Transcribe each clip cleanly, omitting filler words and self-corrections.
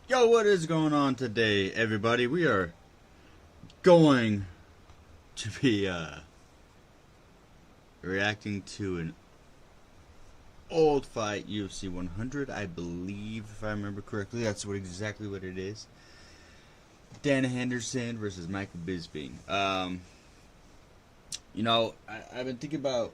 Yo, what is going on today, everybody? We are going to be reacting to an old fight, UFC 100, I believe, if I remember correctly. That's exactly what it is. Dan Henderson versus Michael Bisping. I've been thinking about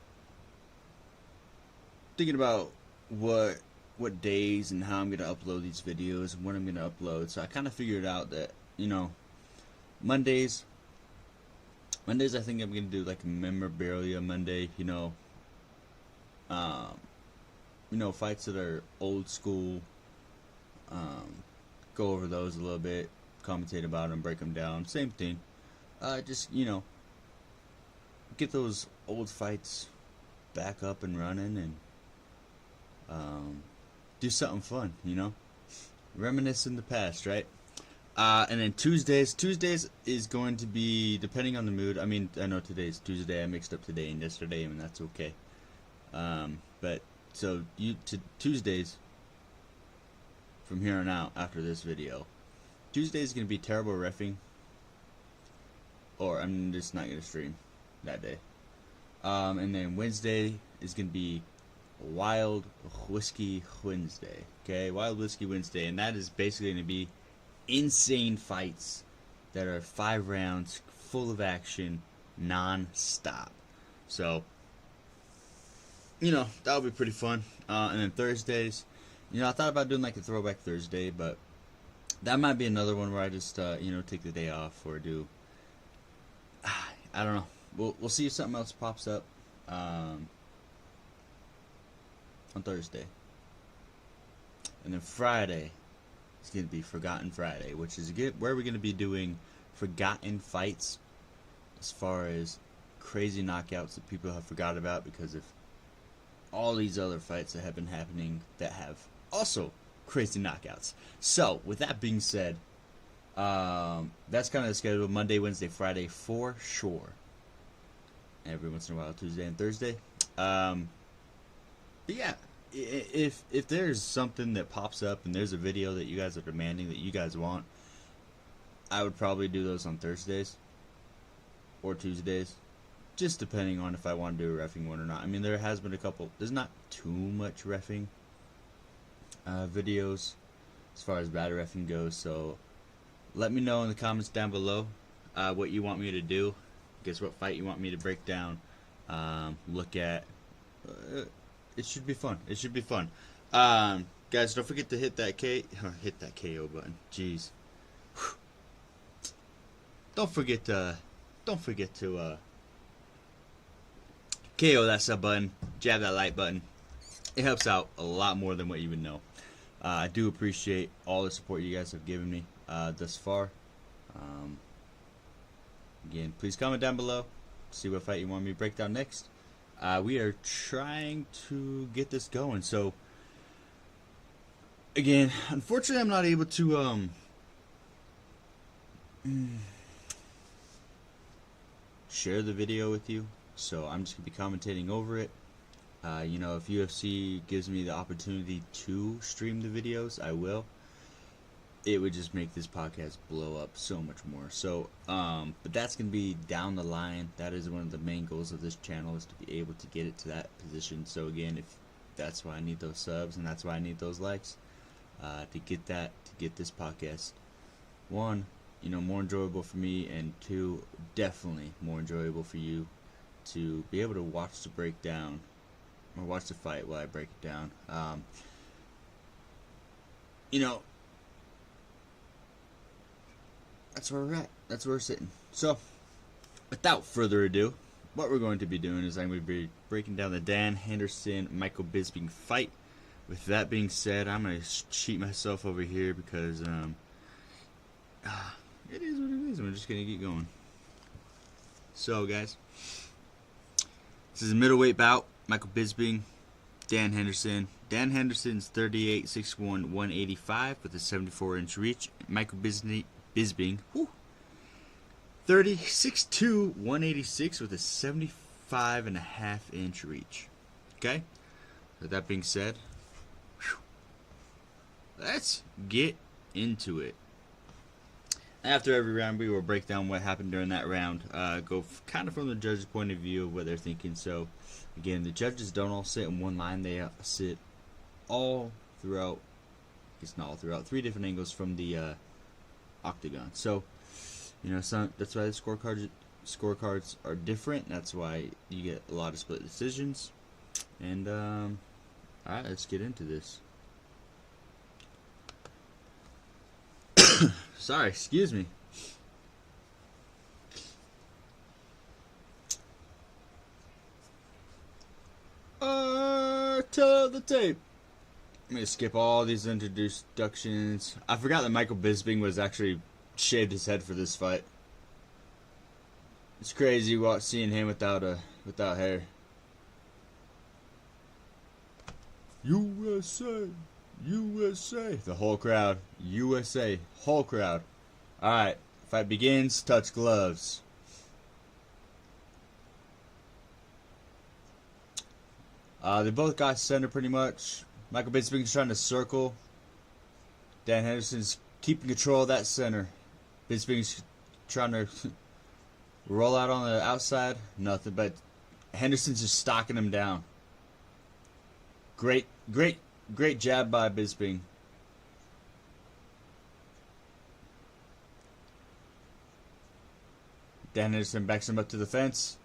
what days and how I'm gonna upload these videos and when I'm gonna upload. So I kind of figured out that Mondays. Mondays, I think I'm gonna do like a memorabilia Monday. Um, fights that are old school. Go over those a little bit, commentate about them, break them down. Same thing. Just get those old fights back up and running and do something fun. Reminisce in the past, right? And then Tuesdays is going to be depending on the mood. I mean, I know today's Tuesday. I mixed up today and yesterday, and that's okay. But so Tuesdays from here on out after this video. Tuesday is going to be terrible reffing, or I'm just not going to stream that day. And then Wednesday is going to be Wild Whiskey Wednesday. Okay, Wild Whiskey Wednesday, and that is basically going to be insane fights that are 5 rounds, full of action, non-stop. So, that'll be pretty fun. And then Thursdays, I thought about doing like a throwback Thursday, but that might be another one where I just, take the day off or do. I don't know. We'll see if something else pops up on Thursday. And then Friday is going to be Forgotten Friday, which is where we're going to be doing forgotten fights as far as crazy knockouts that people have forgot about because of all these other fights that have been happening that have also crazy knockouts. So, with that being said, that's kind of the schedule. Monday, Wednesday, Friday for sure. Every once in a while, Tuesday and Thursday. But yeah, if there's something that pops up and there's a video that you guys are demanding that you guys want, I would probably do those on Thursdays or Tuesdays, just depending on if I want to do a reffing one or not. I mean, there has been a couple. There's not too much reffing videos as far as bad reffing goes, so let me know in the comments down below what you want me to do. Guess what fight you want me to break down, look at. It should be fun. It should be fun. Guys, don't forget to hit that KO button. Jeez. Whew. Don't forget to KO that sub button, jab that like button. It helps out a lot more than what you would know. I do appreciate all the support you guys have given me thus far. Again, please comment down below. See what fight you want me to break down next. We are trying to get this going. So, again, unfortunately, I'm not able to share the video with you. So I'm just gonna be commentating over it. If UFC gives me the opportunity to stream the videos, I will. It would just make this podcast blow up so much more. So, but that's going to be down the line. That is one of the main goals of this channel, is to be able to get it to that position. So again, if that's why I need those subs and that's why I need those likes, to get this podcast, one, more enjoyable for me, and two, definitely more enjoyable for you to be able to watch the breakdown or watch the fight while I break it down. That's where we're at. That's where we're sitting. So, without further ado, what we're going to be doing is I'm going to be breaking down the Dan Henderson Michael Bisping fight. With that being said, I'm going to cheat myself over here because it is what it is. I'm just going to get going. So, guys, this is a middleweight bout. Michael Bisping, Dan Henderson. Dan Henderson's 38, 6'1", 185 with a 74-inch reach. Michael Bisping, 30, 6'2", 186 with a 75.5-inch reach. Okay? With that being said, let's get into it. After every round, we will break down what happened during that round. Go kind of from the judge's point of view of what they're thinking. So, again, the judges don't all sit in one line. They sit all throughout. It's not all throughout. 3 different angles from the octagon. So, that's why the scorecards are different. That's why you get a lot of split decisions. And all right, let's get into this. Sorry, excuse me. Tell the tape. I'm gonna skip all these introductions. I forgot that Michael Bisping was actually shaved his head for this fight. It's crazy seeing him without hair. USA, USA. The whole crowd. USA, whole crowd. All right, fight begins. Touch gloves. They both got center pretty much. Michael Bisping's trying to circle. Dan Henderson's keeping control of that center. Bisping's trying to roll out on the outside. Nothing, but Henderson's just stalking him down. Great jab by Bisping. Dan Henderson backs him up to the fence.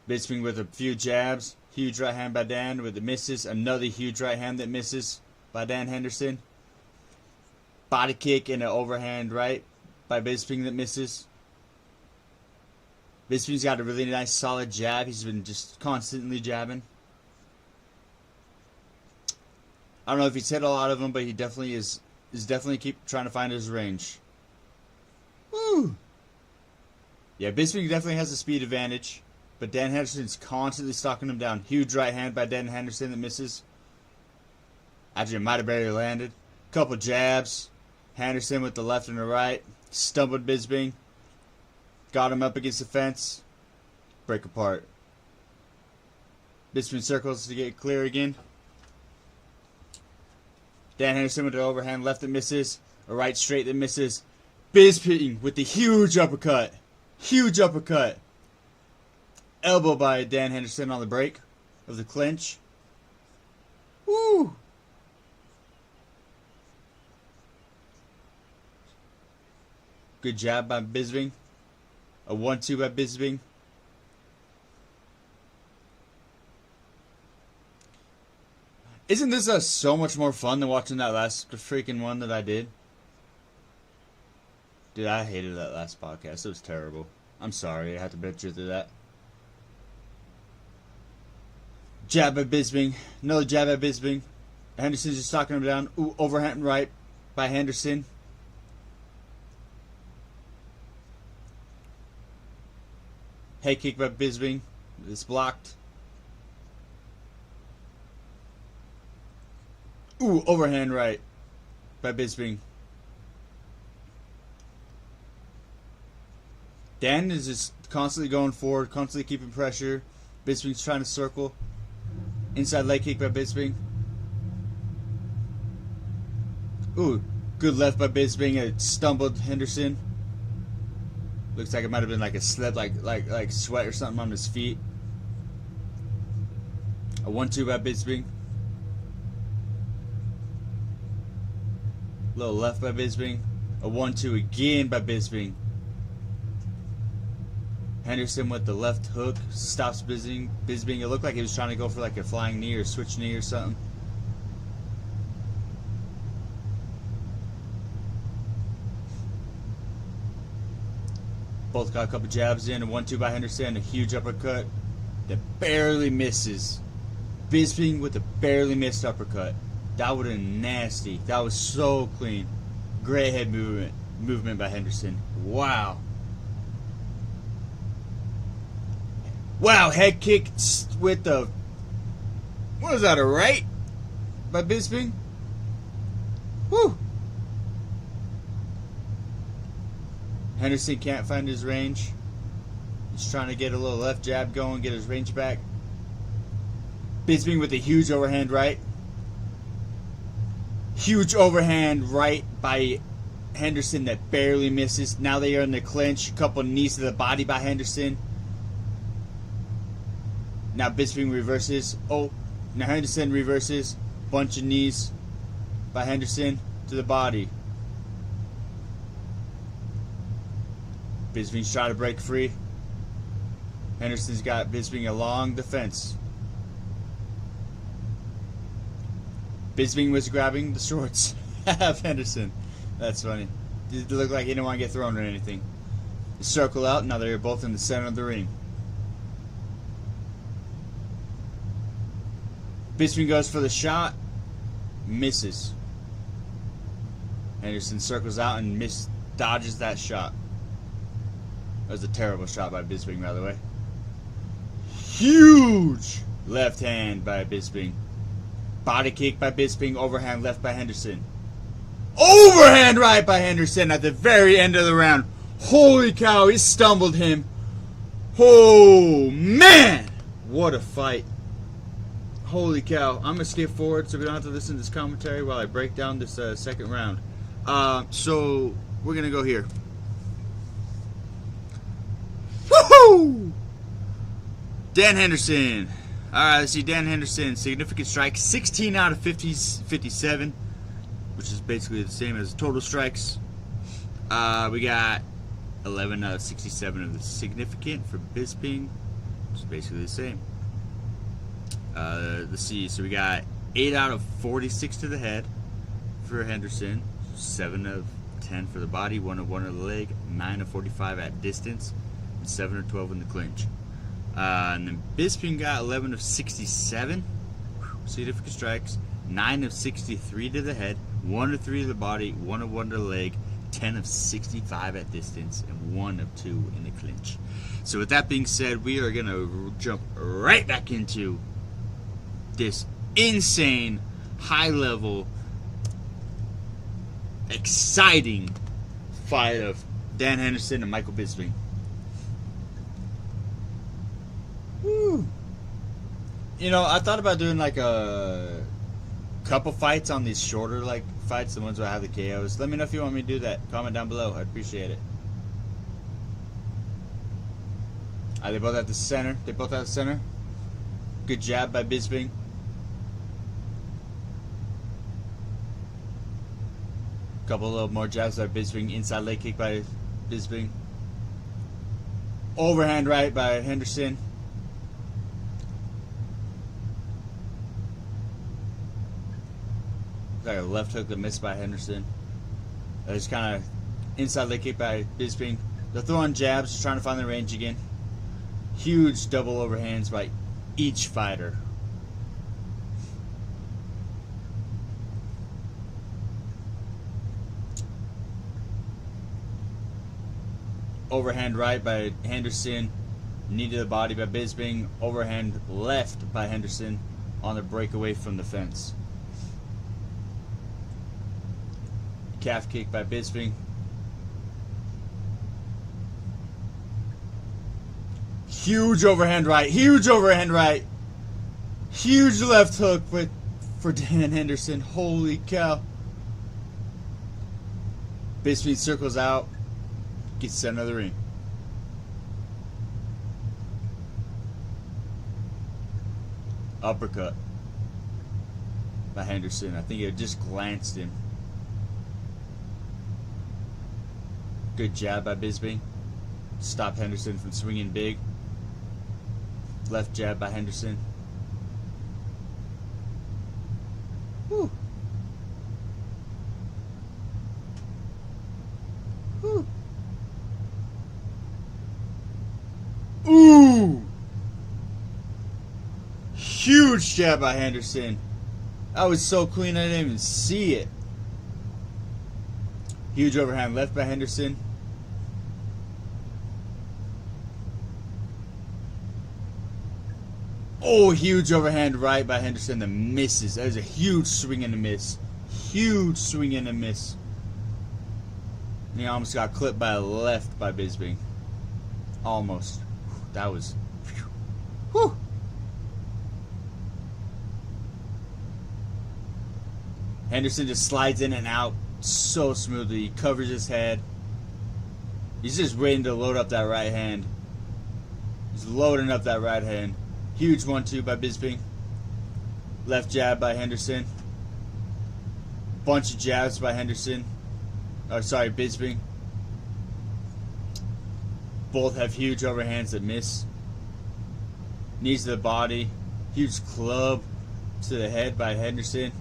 Bisping with a few jabs. Huge right hand by Dan with the misses. Another huge right hand that misses by Dan Henderson. Body kick and an overhand right by Bisping that misses. Bisping's got a really nice solid jab. He's been just constantly jabbing. I don't know if he's hit a lot of them, but he definitely is definitely keep trying to find his range. Woo! Yeah, Bisping definitely has a speed advantage. But Dan Henderson's constantly stalking him down. Huge right hand by Dan Henderson that misses. Actually, it might have barely landed. Couple jabs. Henderson with the left and the right. Stumbled Bisping. Got him up against the fence. Break apart. Bisping circles to get clear again. Dan Henderson with the overhand left that misses. A right straight that misses. Bisping with the huge uppercut. Huge uppercut. Elbow by Dan Henderson on the break of the clinch. Woo! Good jab by Bisping. A 1-2 by Bisping. Isn't this so much more fun than watching that last freaking one that I did? Dude, I hated that last podcast. It was terrible. I'm sorry. I had to bitch you through that. Jab by Bisping. Another jab by Bisping. Henderson's just knocking him down. Ooh, overhand right by Henderson. Head kick by Bisping. It's blocked. Ooh, overhand right by Bisping. Dan is just constantly going forward, constantly keeping pressure. Bisping's trying to circle. Inside leg kick by Bisping. Ooh, good left by Bisping. It stumbled Henderson. Looks like it might have been like a slip, like sweat or something on his feet. A 1-2 by Bisping. Little left by Bisping. A 1-2 again by Bisping. Henderson with the left hook stops Bisping. It looked like he was trying to go for like a flying knee or switch knee or something. Both got a couple jabs in. A 1-2 by Henderson. A huge uppercut that barely misses. Bisping with a barely missed uppercut. That would have been nasty. That was so clean. Great head movement by Henderson. Wow. Wow, head kick with the... What is that, a right? By Bisping? Woo! Henderson can't find his range. He's trying to get a little left jab going, get his range back. Bisping with a huge overhand right. Huge overhand right by Henderson that barely misses. Now they are in the clinch. A couple knees to the body by Henderson. Now Bisping reverses. Oh, now Henderson reverses. Bunch of knees by Henderson to the body. Bisping's trying to break free. Henderson's got Bisping along the fence. Bisping was grabbing the shorts of Henderson. That's funny. It looked like he didn't want to get thrown or anything. They circle out. Now they're both in the center of the ring. Bisping goes for the shot. Misses. Henderson circles out and dodges that shot. That was a terrible shot by Bisping, by the way. Huge left hand by Bisping. Body kick by Bisping. Overhand left by Henderson. Overhand right by Henderson at the very end of the round. Holy cow, he stumbled him. Oh, man. What a fight. Holy cow. I'm going to skip forward so we don't have to listen to this commentary while I break down this second round. So, we're going to go here. Woohoo! Dan Henderson. Alright, let's see. Dan Henderson, significant strike, 16 out of 57, which is basically the same as total strikes. We got 11 out of 67 of the significant for Bisping, which is basically the same. Let's see. So we got 8 out of 46 to the head for Henderson, 7 of 10 for the body, 1 of 1 of the leg, 9 of 45 at distance, and 7 of 12 in the clinch. And then Bisping got 11 of 67 significant strikes, 9 of 63 to the head, 1 of 3 to the body, 1 of 1 to the leg, 10 of 65 at distance, and 1 of 2 in the clinch. So with that being said, we are going to jump right back into this insane, high-level, exciting fight of Dan Henderson and Michael Bisping. Woo. You know, I thought about doing like a couple fights on these shorter like fights, the ones where I have the KOs. Let me know if you want me to do that. Comment down below. I'd appreciate it. They both at the center. They both at the center. Good jab by Bisping. Couple little more jabs by Bisping. Inside leg kick by Bisping. Overhand right by Henderson. Like a left hook that missed by Henderson. Just kind of inside leg kick by Bisping. They're throwing jabs, just trying to find the range again. Huge double overhands by each fighter. Overhand right by Henderson. Knee to the body by Bisping. Overhand left by Henderson on the breakaway from the fence. Calf kick by Bisping. Huge overhand right. Huge overhand right. Huge left hook for Dan Henderson. Holy cow. Bisping circles out. Gets center of the ring. Uppercut by Henderson. I think it just glanced him. Good jab by Bisping. Stop Henderson from swinging big. Left jab by Henderson. Woo. Woo. Ooh. Huge jab by Henderson. That was so clean I didn't even see it. Huge overhand left by Henderson. Oh, huge overhand right by Henderson that misses. That was a huge swing and a miss. Huge swing and a miss. And he almost got clipped by a left by Bisping. Almost. That was... Whew. Henderson just slides in and out so smoothly. He covers his head. He's just waiting to load up that right hand. He's loading up that right hand. Huge 1-2 by Bisping. Left jab by Henderson. Bunch of jabs by Henderson. Oh, sorry, Bisping. Both have huge overhands that miss. Knees to the body. Huge club to the head by Henderson.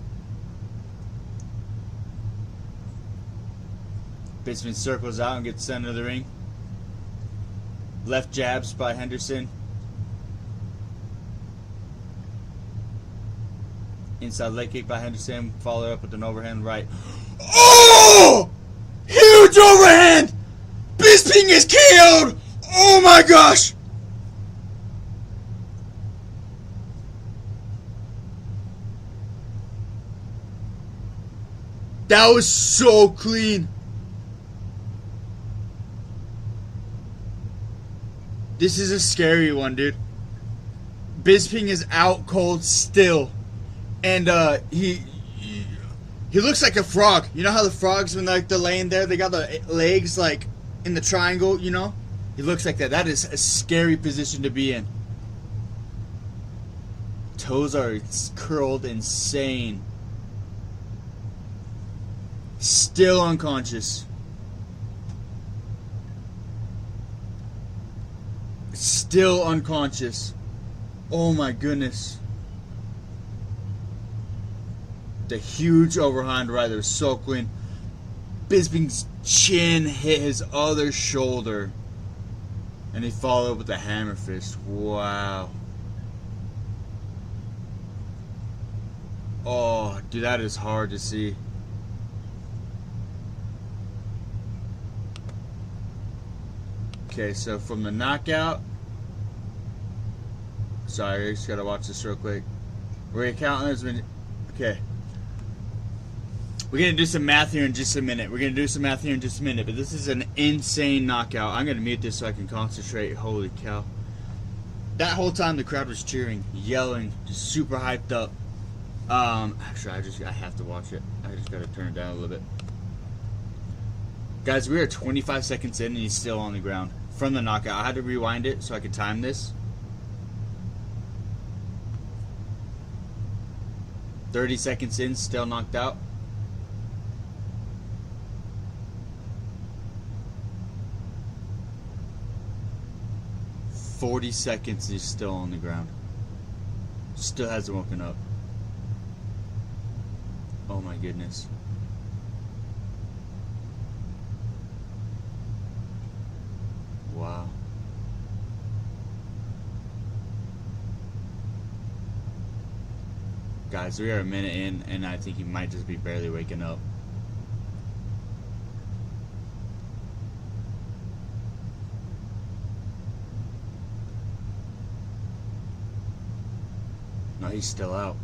Bisping circles out and gets sent into the ring. Left jabs by Henderson. Inside leg kick by Henderson. Followed up with an overhand right. Oh! Huge overhand! Bisping is KO'd! Oh my gosh! That was so clean. This is a scary one, dude. Bisping is out cold still. And he looks like a frog. You know how the frogs, when like they're laying there, they got the legs like in the triangle, you know? He looks like that. That is a scary position to be in. Toes are curled insane. Still unconscious. Still unconscious. Oh my goodness. The huge overhand right there was so clean. Bisping's chin hit his other shoulder. And he followed up with a hammer fist. Wow. Oh, dude, that is hard to see. Okay, so from the knockout. Sorry, I just gotta watch this real quick. We're gonna count this minute. Okay. We're gonna do some math here in just a minute. But this is an insane knockout. I'm gonna mute this so I can concentrate. Holy cow. That whole time the crowd was cheering, yelling, just super hyped up. Actually, I have to watch it. I just gotta turn it down a little bit. Guys, we are 25 seconds in and he's still on the ground from the knockout. I had to rewind it so I could time this. 30 seconds in, still knocked out. "40 seconds, he's still on the ground. Still hasn't woken up. Oh my goodness. Wow. Guys, we are a minute in, and I think he might just be barely waking up. No, he's still out.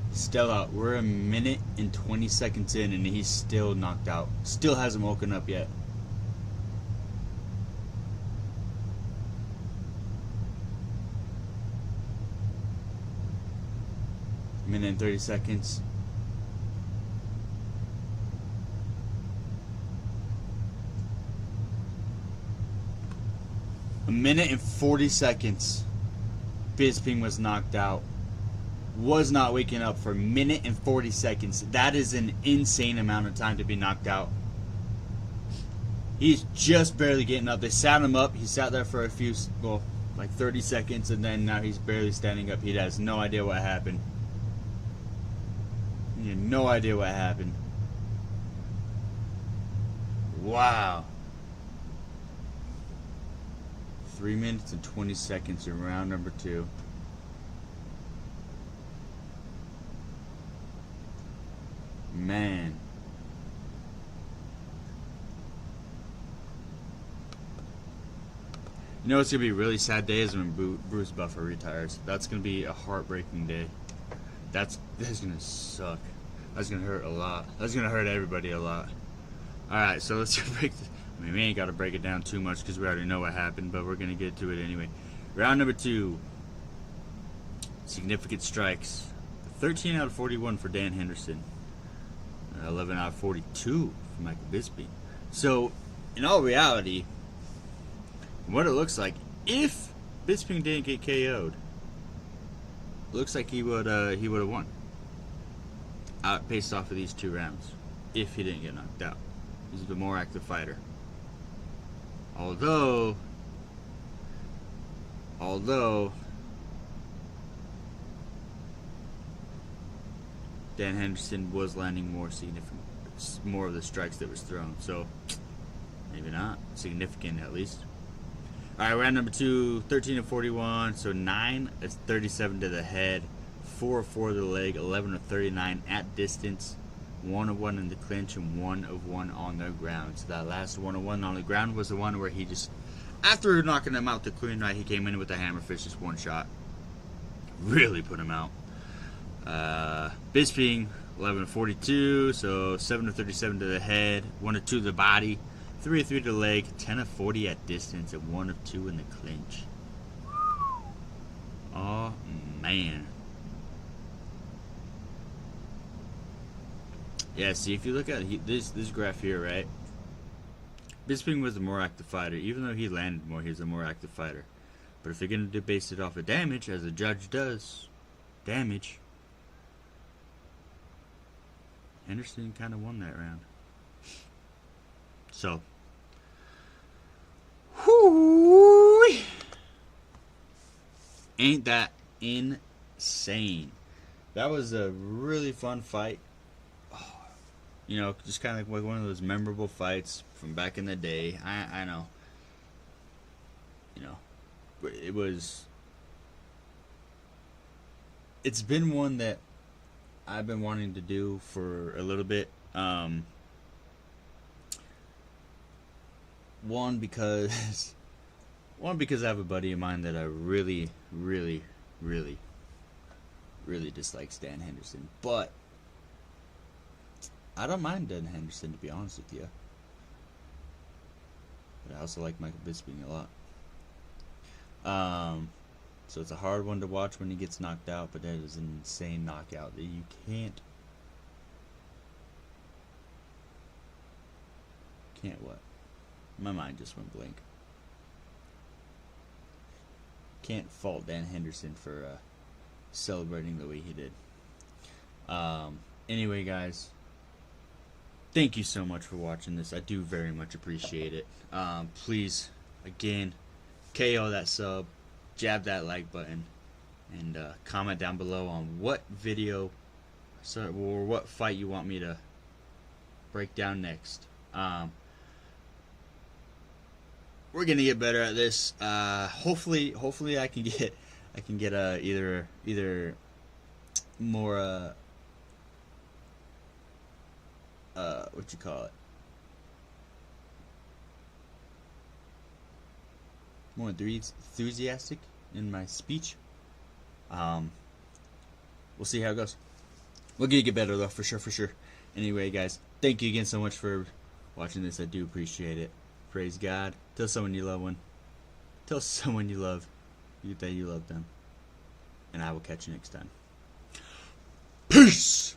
He's still out. We're a minute and 20 seconds in, and he's still knocked out. Still hasn't woken up yet. Minute and 30 seconds. A minute and 40 seconds. Bisping was knocked out. Was not waking up for a minute and 40 seconds. That is an insane amount of time to be knocked out. He's just barely getting up. They sat him up. He sat there for a few, well, like 30 seconds, and then now he's barely standing up. He has no idea what happened. He had no idea what happened. Wow. 3 minutes and 20 seconds in round number 2. Man. You know what's going to be a really sad day is when Bruce Buffer retires. That's going to be a heartbreaking day. That's going to suck. That's going to hurt a lot. That's going to hurt everybody a lot. Alright, so let's break this. I mean, we ain't got to break it down too much because we already know what happened, but we're going to get to it anyway. Round number 2. Significant strikes. The 13 out of 41 for Dan Henderson. 11 out of 42 for Michael Bisping. So, in all reality, what it looks like, if Bisping didn't get KO'd, looks like he would have won. Based off of these 2 rounds, if he didn't get knocked out. He's the more active fighter. Although Dan Henderson was landing more of the strikes that was thrown, so maybe not significant at least. All right, round number 2, 13 of 41, so 9 is 37 to the head, 4 of 4 to the leg, 11 of 39 at distance, 1 of 1 in the clinch, and 1 of 1 on the ground. So that last 1 of 1 on the ground was the one where he just, after knocking him out the clean right, he came in with a hammerfish, just one shot. Really put him out. Bisping, 11 of 42, so 7 of 37 to the head, 1 of 2 to the body, 3 of 3 to the leg, 10 of 40 at distance, and 1 of 2 in the clinch. Oh, man. Yeah, see, if you look at this graph here, right? Bisping was the more active fighter. Even though he landed more, he's a more active fighter. But if you're going to base it off of damage, as a judge does, damage, Henderson kind of won that round. So, whoo, ain't that insane? That was a really fun fight. You know, just kind of like one of those memorable fights from back in the day. I know. You know, it was. It's been one that I've been wanting to do for a little bit. One because I have a buddy of mine that I really dislikes, Dan Henderson, but I don't mind Dan Henderson, to be honest with you. But I also like Michael Bisping a lot. So it's a hard one to watch when he gets knocked out, but that is an insane knockout that you can't what? My mind just went blank. Can't fault Dan Henderson for celebrating the way he did. Anyway, guys, thank you so much for watching this. I do very much appreciate it. Please, again, KO that sub, jab that like button, and comment down below on what video or what fight you want me to break down next. We're gonna get better at this. Hopefully I can get either more what you call it, more enthusiastic in my speech. We'll see how it goes. We're gonna get better though, for sure. Anyway, guys, thank you again so much for watching this. I do appreciate it. Praise God. Tell someone you love one. Tell someone you love that you love them. And I will catch you next time. Peace!